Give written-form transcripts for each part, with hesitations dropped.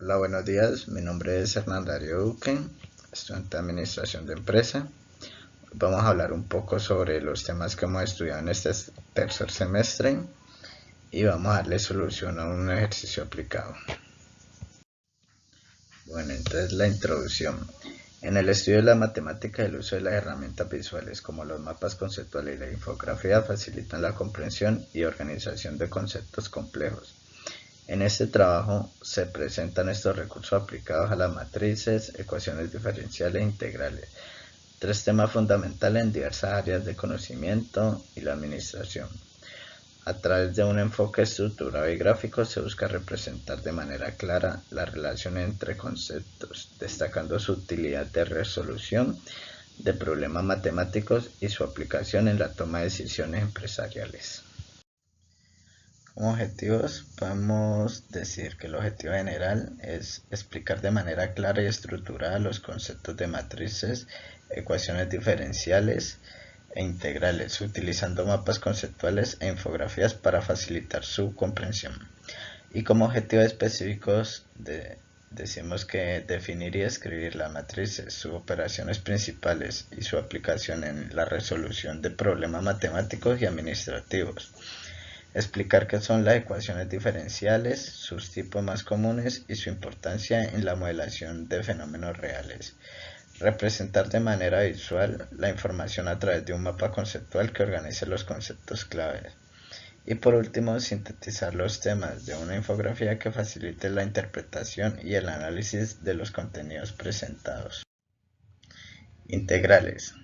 Hola, buenos días. Mi nombre es Hernán Darío Duque, estudiante de Administración de Empresa. Vamos a hablar un poco sobre los temas que hemos estudiado en este tercer semestre y vamos a darle solución a un ejercicio aplicado. Bueno, entonces la introducción. En el estudio de la matemática, el uso de las herramientas visuales como los mapas conceptuales y la infografía facilitan la comprensión y organización de conceptos complejos. En este trabajo se presentan estos recursos aplicados a las matrices, ecuaciones diferenciales e integrales, tres temas fundamentales en diversas áreas de conocimiento y la administración. A través de un enfoque estructurado y gráfico se busca representar de manera clara la relación entre conceptos, destacando su utilidad de resolución de problemas matemáticos y su aplicación en la toma de decisiones empresariales. Como objetivos, podemos decir que el objetivo general es explicar de manera clara y estructurada los conceptos de matrices, ecuaciones diferenciales e integrales, utilizando mapas conceptuales e infografías para facilitar su comprensión. Y como objetivos específicos, decimos que definir y escribir las matrices, sus operaciones principales y su aplicación en la resolución de problemas matemáticos y administrativos. Explicar qué son las ecuaciones diferenciales, sus tipos más comunes y su importancia en la modelación de fenómenos reales. Representar de manera visual la información a través de un mapa conceptual que organice los conceptos claves. Y por último, sintetizar los temas de una infografía que facilite la interpretación y el análisis de los contenidos presentados. Integrales.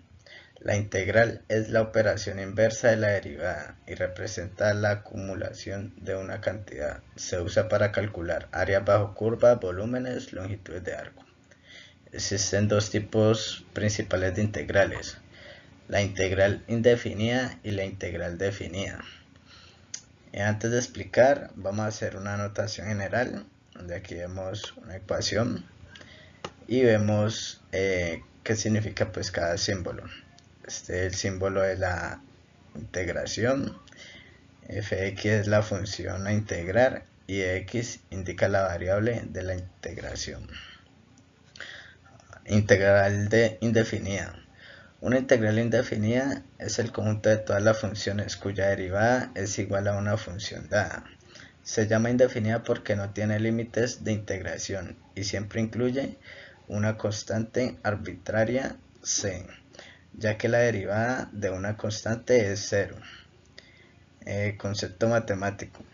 La integral es la operación inversa de la derivada y representa la acumulación de una cantidad. Se usa para calcular áreas bajo curva, volúmenes, longitudes de arco. Existen dos tipos principales de integrales: la integral indefinida y la integral definida. Antes de explicar, vamos a hacer una anotación general, donde aquí vemos una ecuación y vemos qué significa pues cada símbolo. Este es el símbolo de la integración. Fx es la función a integrar y x indica la variable de la integración. Integral indefinida. Una integral indefinida es el conjunto de todas las funciones cuya derivada es igual a una función dada. Se llama indefinida porque no tiene límites de integración y siempre incluye una constante arbitraria c, ya que la derivada de una constante es 0. Concepto matemático.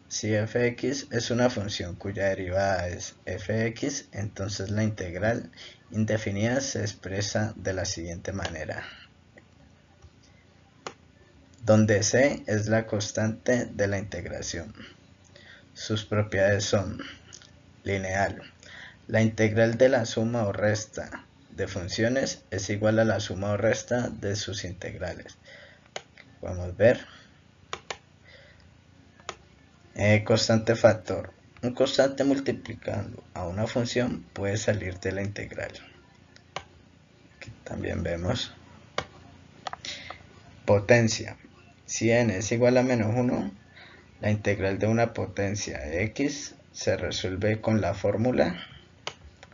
Si fx es una función cuya derivada es fx, entonces la integral indefinida se expresa de la siguiente manera, donde c es la constante de la integración. Sus propiedades son: lineal. La integral de la suma o resta de funciones es igual a la suma o resta de sus integrales. Podemos ver. Constante factor. Un constante multiplicando a una función puede salir de la integral. Aquí también vemos. Potencia. Si n es igual a menos 1, la integral de una potencia de x se resuelve con la fórmula,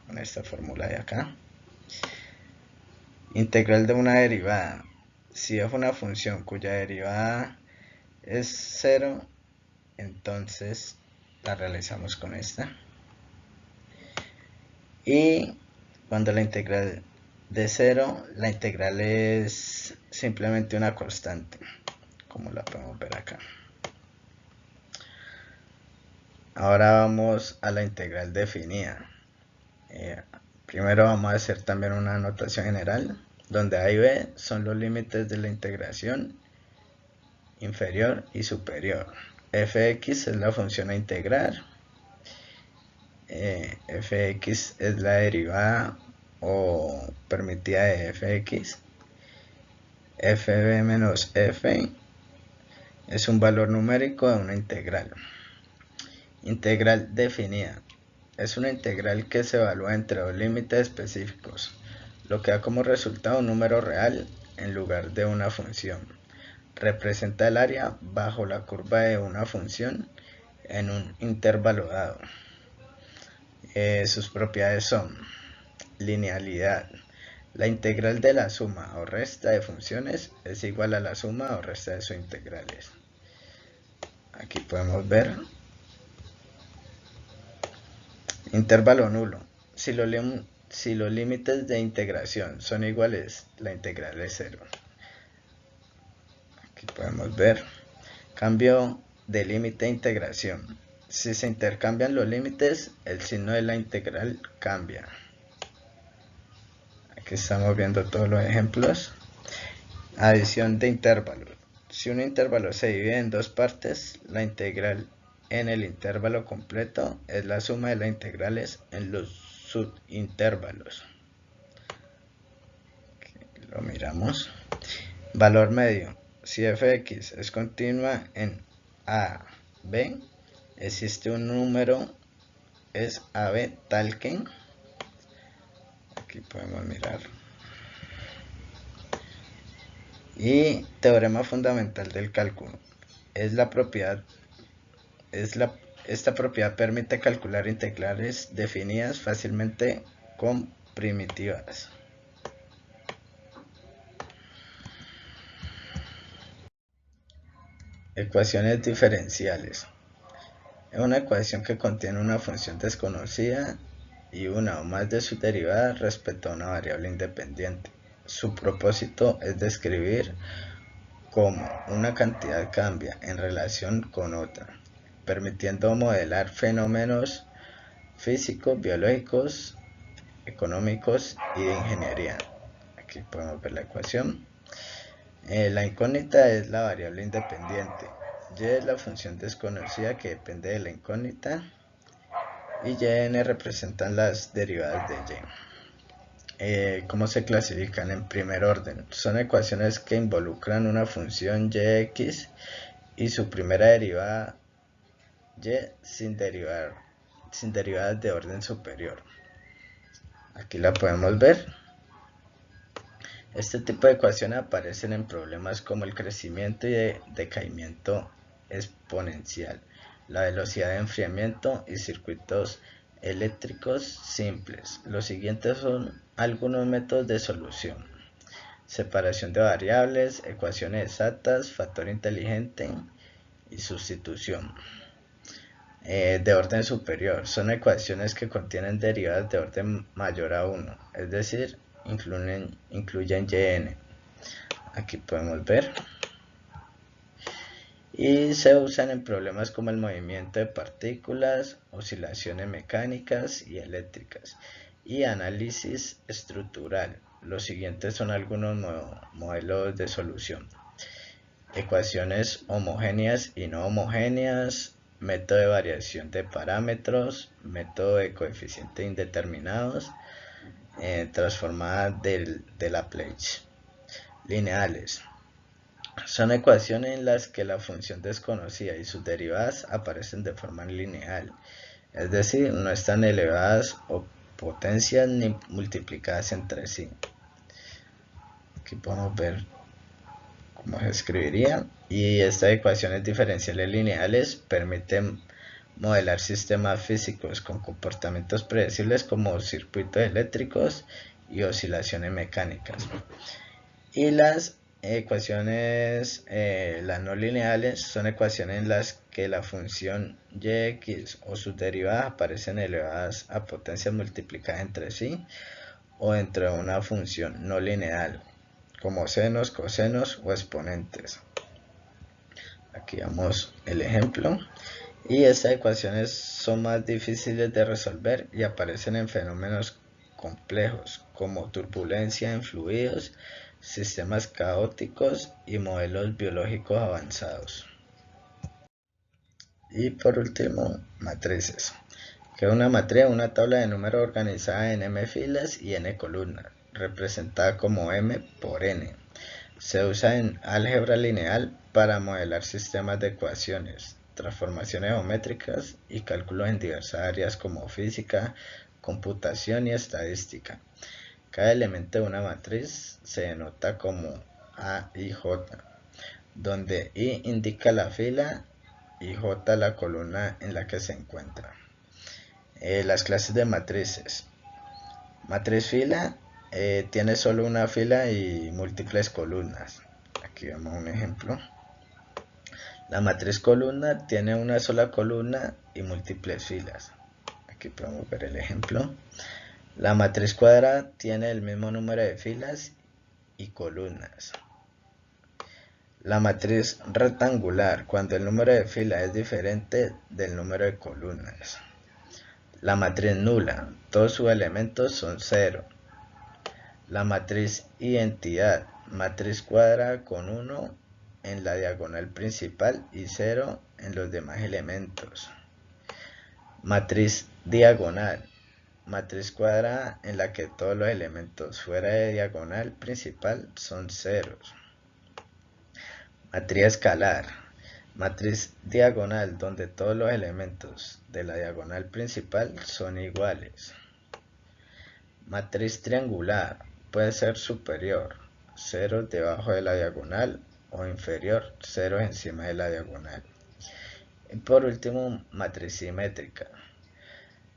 con esta fórmula de acá. Integral de una derivada. Si es una función cuya derivada es 0, entonces la realizamos con esta. Y cuando la integral de 0, la integral es simplemente una constante, como la podemos ver acá. Ahora vamos a la integral definida. Primero vamos a hacer también una anotación general, donde A y B son los límites de la integración inferior y superior. Fx es la función a integrar. Fx es la derivada o permitida de fx. Fb menos f es un valor numérico de una integral. Integral definida. Es una integral que se evalúa entre dos límites específicos, lo que da como resultado un número real en lugar de una función. Representa el área bajo la curva de una función en un intervalo dado. Sus propiedades son linealidad. La integral de la suma o resta de funciones es igual a la suma o resta de sus integrales. Aquí podemos ver intervalo nulo. Si los límites de integración son iguales, la integral es 0. Aquí podemos ver cambio de límite de integración. Si se intercambian los límites, el signo de la integral cambia. Aquí estamos viendo todos los ejemplos. Adición de intervalos. Si un intervalo se divide en dos partes, la integral en el intervalo completo es la suma de las integrales en los subintervalos. Aquí lo miramos. Valor medio. Si f de x es continua en a, b, existe un número es AB tal que, aquí podemos mirar, y teorema fundamental del cálculo. Esta propiedad permite calcular integrales definidas fácilmente con primitivas. Ecuaciones diferenciales. Es una ecuación que contiene una función desconocida y una o más de sus derivadas respecto a una variable independiente. Su propósito es describir cómo una cantidad cambia en relación con otra, permitiendo modelar fenómenos físicos, biológicos, económicos y de ingeniería. Aquí podemos ver la ecuación. La incógnita es la variable independiente. Y es la función desconocida que depende de la incógnita. Y yn representan las derivadas de y. ¿Cómo se clasifican? En primer orden. Son ecuaciones que involucran una función yx y su primera derivada y sin derivadas de orden superior. Aquí la podemos ver. Este tipo de ecuaciones aparecen en problemas como el crecimiento y decaimiento exponencial, la velocidad de enfriamiento y circuitos eléctricos simples. Los siguientes son algunos métodos de solución: separación de variables, ecuaciones exactas, factor inteligente y sustitución. De orden superior son ecuaciones que contienen derivadas de orden mayor a 1, es decir, incluyen yn. Aquí podemos ver. Y se usan en problemas como el movimiento de partículas, oscilaciones mecánicas y eléctricas y análisis estructural. Los siguientes son algunos modelos de solución: ecuaciones homogéneas y no homogéneas, método de variación de parámetros, método de coeficientes indeterminados, transformada de Laplace. Lineales. Son ecuaciones en las que la función desconocida y sus derivadas aparecen de forma lineal, es decir, no están elevadas o potencias ni multiplicadas entre sí. Aquí podemos ver cómo se escribiría. Y estas ecuaciones diferenciales lineales permiten modelar sistemas físicos con comportamientos predecibles como circuitos eléctricos y oscilaciones mecánicas. Y las ecuaciones, las no lineales, son ecuaciones en las que la función yx o sus derivadas aparecen elevadas a potencias multiplicadas entre sí o entre una función no lineal, como senos, cosenos o exponentes. Aquí vemos el ejemplo. Y estas ecuaciones son más difíciles de resolver y aparecen en fenómenos complejos como turbulencia en fluidos, sistemas caóticos y modelos biológicos avanzados. Y por último, matrices. Que una matriz es una tabla de números organizada en m filas y n columnas, representada como m por n. Se usa en álgebra lineal para modelar sistemas de ecuaciones, transformaciones geométricas y cálculos en diversas áreas como física, computación y estadística. Cada elemento de una matriz se denota como A y J, donde I indica la fila y J la columna en la que se encuentra. Las clases de matrices. Matriz fila tiene solo una fila y múltiples columnas. Aquí vemos un ejemplo. La matriz columna tiene una sola columna y múltiples filas. Aquí podemos ver el ejemplo. La matriz cuadrada tiene el mismo número de filas y columnas. La matriz rectangular, cuando el número de filas es diferente del número de columnas. La matriz nula, todos sus elementos son 0. La matriz identidad, matriz cuadrada con 1 en la diagonal principal y 0 en los demás elementos. Matriz diagonal, matriz cuadrada en la que todos los elementos fuera de diagonal principal son ceros. Matriz escalar, matriz diagonal donde todos los elementos de la diagonal principal son iguales. Matriz triangular, puede ser superior, ceros debajo de la diagonal, o inferior, ceros encima de la diagonal. Y por último, matriz simétrica,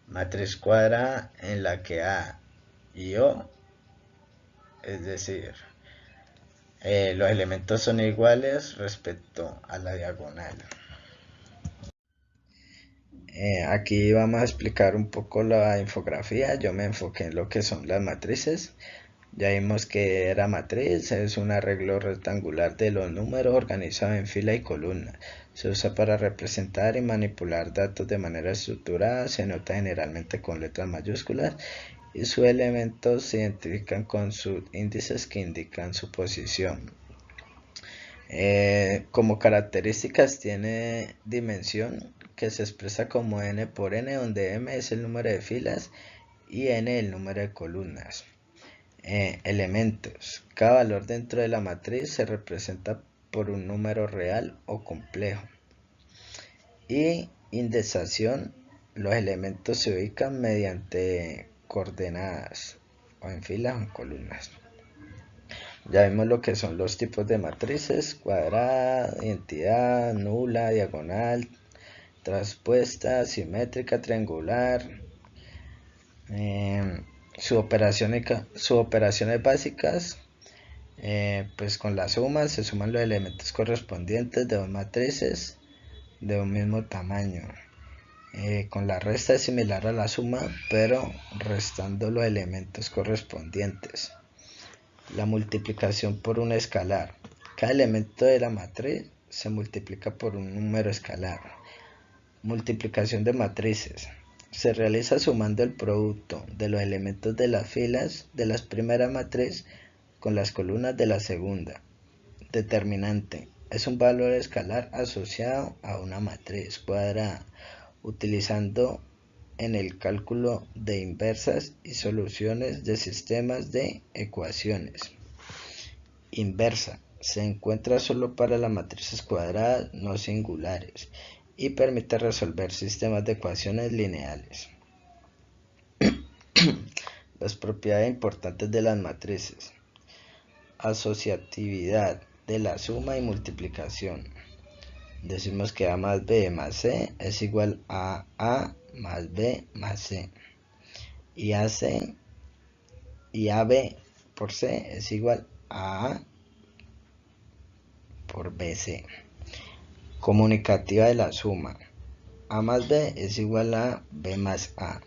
matriz cuadrada en la que A y O, es decir, los elementos son iguales respecto a la diagonal. Aquí vamos a explicar un poco la infografía. Yo me enfoqué en lo que son las matrices. Ya vimos que la matriz es un arreglo rectangular de los números organizado en fila y columna. Se usa para representar y manipular datos de manera estructurada. Se nota generalmente con letras mayúsculas y sus elementos se identifican con sus índices que indican su posición. Como características tiene dimensión, que se expresa como n por n, donde m es el número de filas y n el número de columnas. Elementos. Cada valor dentro de la matriz se representa por un número real o complejo. Y indexación. Los elementos se ubican mediante coordenadas, o en filas o en columnas. Ya vimos lo que son los tipos de matrices: cuadrada, identidad, nula, diagonal, traspuesta, simétrica, triangular. Sus operaciones básicas, pues con la suma se suman los elementos correspondientes de dos matrices de un mismo tamaño. Con la resta es similar a la suma, pero restando los elementos correspondientes. La multiplicación por un escalar. Cada elemento de la matriz se multiplica por un número escalar. Multiplicación de matrices. Se realiza sumando el producto de los elementos de las filas de la primera matriz con las columnas de la segunda. Determinante. Es un valor escalar asociado a una matriz cuadrada, utilizando en el cálculo de inversas y soluciones de sistemas de ecuaciones. Inversa. Se encuentra solo para las matrices cuadradas no singulares y permite resolver sistemas de ecuaciones lineales. Las propiedades importantes de las matrices. Asociatividad de la suma y multiplicación. Decimos que A más B más C es igual a A más B más C. Y AC y AB por C es igual a A por BC. Comunicativa de la suma. A más B es igual a B más A.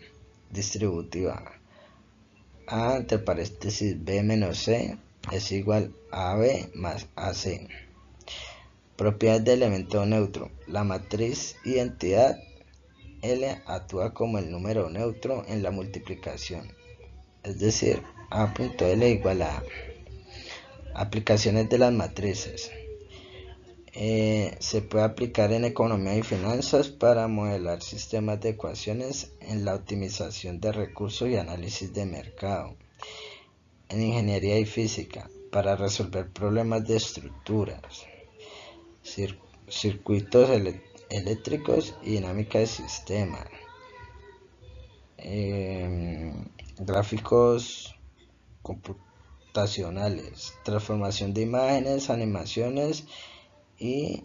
Distributiva. A entre paréntesis B menos C es igual a AB más AC. Propiedades de elemento neutro. La matriz identidad L actúa como el número neutro en la multiplicación, es decir, A.L igual a A. Aplicaciones de las matrices. Se puede aplicar en economía y finanzas para modelar sistemas de ecuaciones, en la optimización de recursos y análisis de mercado. En ingeniería y física, para resolver problemas de estructuras, circuitos eléctricos y dinámica de sistemas. Gráficos computacionales, transformación de imágenes, animaciones y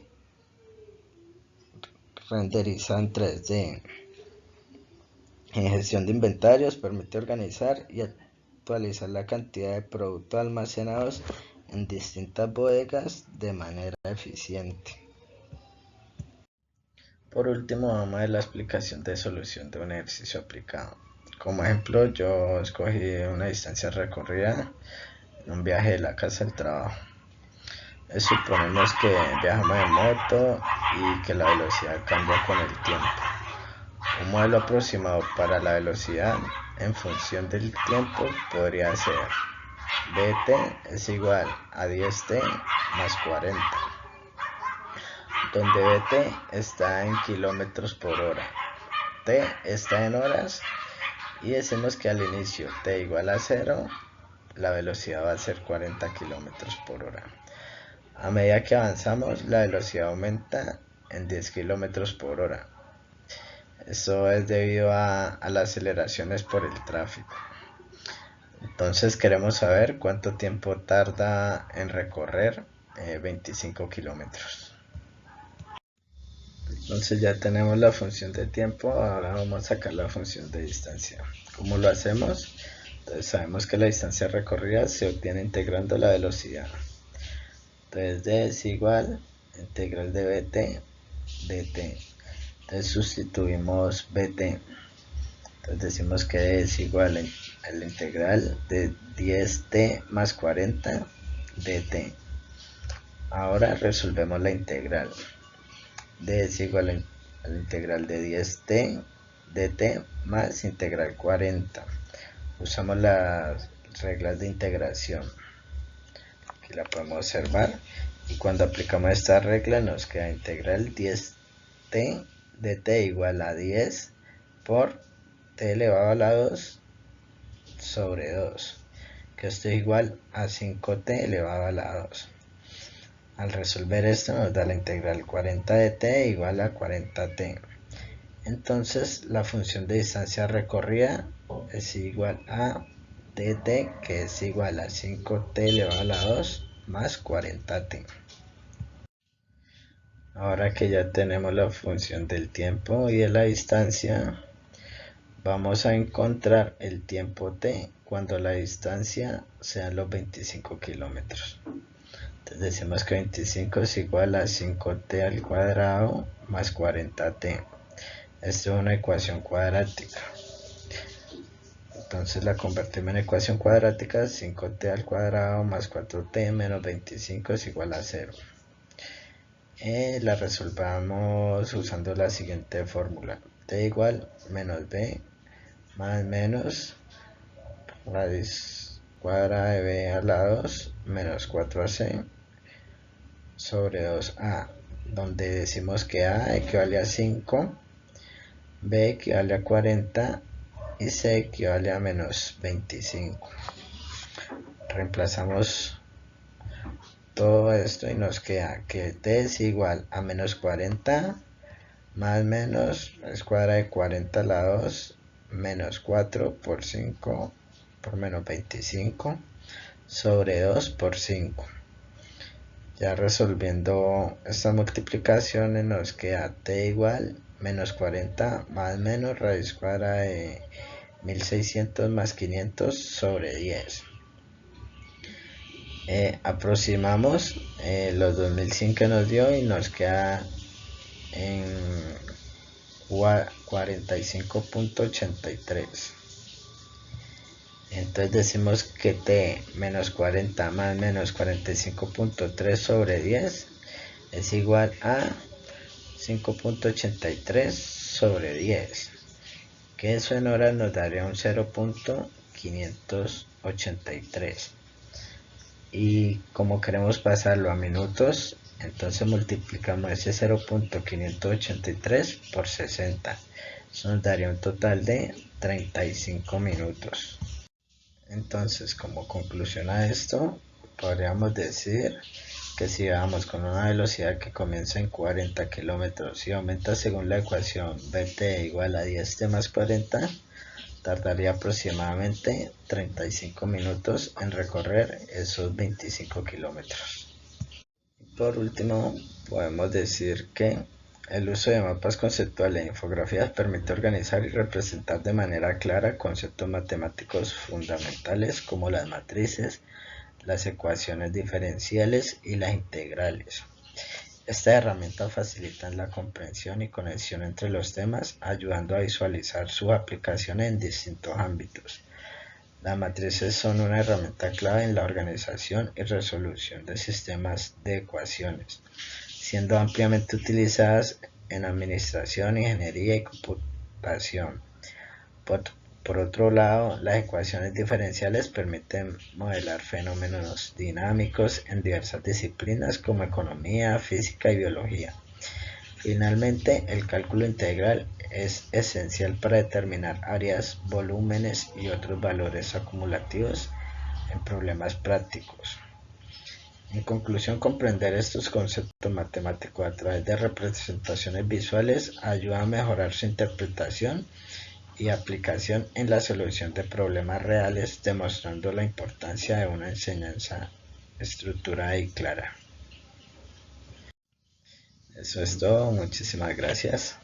renderizar en 3D. En gestión de inventarios permite organizar y actualizar la cantidad de productos almacenados en distintas bodegas de manera eficiente. Por último, vamos a ver la explicación de solución de un ejercicio aplicado. Como ejemplo, yo escogí una distancia recorrida en un viaje de la casa al trabajo. Suponemos que viajamos en moto y que la velocidad cambia con el tiempo. Un modelo aproximado para la velocidad en función del tiempo podría ser Bt es igual a 10t más 40, donde Bt está en kilómetros por hora, t está en horas y decimos que al inicio t igual a 0, la velocidad va a ser 40 kilómetros por hora. A medida que avanzamos, la velocidad aumenta en 10 kilómetros por hora. Eso es debido a las aceleraciones por el tráfico. Entonces queremos saber cuánto tiempo tarda en recorrer 25 kilómetros. Entonces ya tenemos la función de tiempo, ahora vamos a sacar la función de distancia. ¿Cómo lo hacemos? Entonces sabemos que la distancia recorrida se obtiene integrando la velocidad. Entonces d es igual a integral de bt dt. Entonces sustituimos bt. Entonces decimos que d es igual a la integral de 10t más 40 dt. Ahora resolvemos la integral. D es igual a la integral de 10t dt más integral 40. Usamos las reglas de integración. Aquí la podemos observar. Y cuando aplicamos esta regla nos queda integral 10t dt igual a 10 por t elevado a la 2 sobre 2, que esto es igual a 5t elevado a la 2. Al resolver esto nos da la integral 40 de t igual a 40t. Entonces la función de distancia recorrida es igual a dt, que es igual a 5t elevado a la 2 más 40t. Ahora que ya tenemos la función del tiempo y de la distancia, vamos a encontrar el tiempo t cuando la distancia sean los 25 kilómetros. Entonces decimos que 25 es igual a 5t al cuadrado más 40t. Esto es una ecuación cuadrática. Entonces la convertimos en ecuación cuadrática. 5t al cuadrado más 4t menos 25 es igual a 0. La resolvamos usando la siguiente fórmula. T igual menos b más menos raíz cuadrada de b a la 2 menos 4ac sobre 2a, donde decimos que a equivale a 5, b equivale a 40 y c equivale a menos 25. Reemplazamos todo esto y nos queda que t es igual a menos 40 más menos raíz cuadrada de 40 a la 2 menos 4 por 5 por menos 25 sobre 2 por 5. Ya resolviendo estas multiplicaciones nos queda t igual menos 40 más menos raíz cuadrada de 1600 más 500 sobre 10. Aproximamos los 2100 que nos dio y nos queda en 45.83. Entonces decimos que t menos 40 más menos 45.3 sobre 10 es igual a 5.83 sobre 10, que eso en horas nos daría un 0.583. Y como queremos pasarlo a minutos, entonces multiplicamos ese 0.583 por 60. Eso nos daría un total de 35 minutos. Entonces, como conclusión a esto, podríamos decir que si vamos con una velocidad que comienza en 40 kilómetros y aumenta según la ecuación Bt igual a 10t más 40, tardaría aproximadamente 35 minutos en recorrer esos 25 kilómetros. Por último, podemos decir que El uso de mapas conceptuales e infografías permite organizar y representar de manera clara conceptos matemáticos fundamentales como las matrices, las ecuaciones diferenciales y las integrales. Estas herramientas facilitan la comprensión y conexión entre los temas, ayudando a visualizar sus aplicaciones en distintos ámbitos. Las matrices son una herramienta clave en la organización y resolución de sistemas de ecuaciones, siendo ampliamente utilizadas en administración, ingeniería y computación. Por otro lado, las ecuaciones diferenciales permiten modelar fenómenos dinámicos en diversas disciplinas como economía, física y biología. Finalmente, el cálculo integral es esencial para determinar áreas, volúmenes y otros valores acumulativos en problemas prácticos. En conclusión, comprender estos conceptos matemáticos a través de representaciones visuales ayuda a mejorar su interpretación y aplicación en la solución de problemas reales, demostrando la importancia de una enseñanza estructurada y clara. Eso es todo, muchísimas gracias.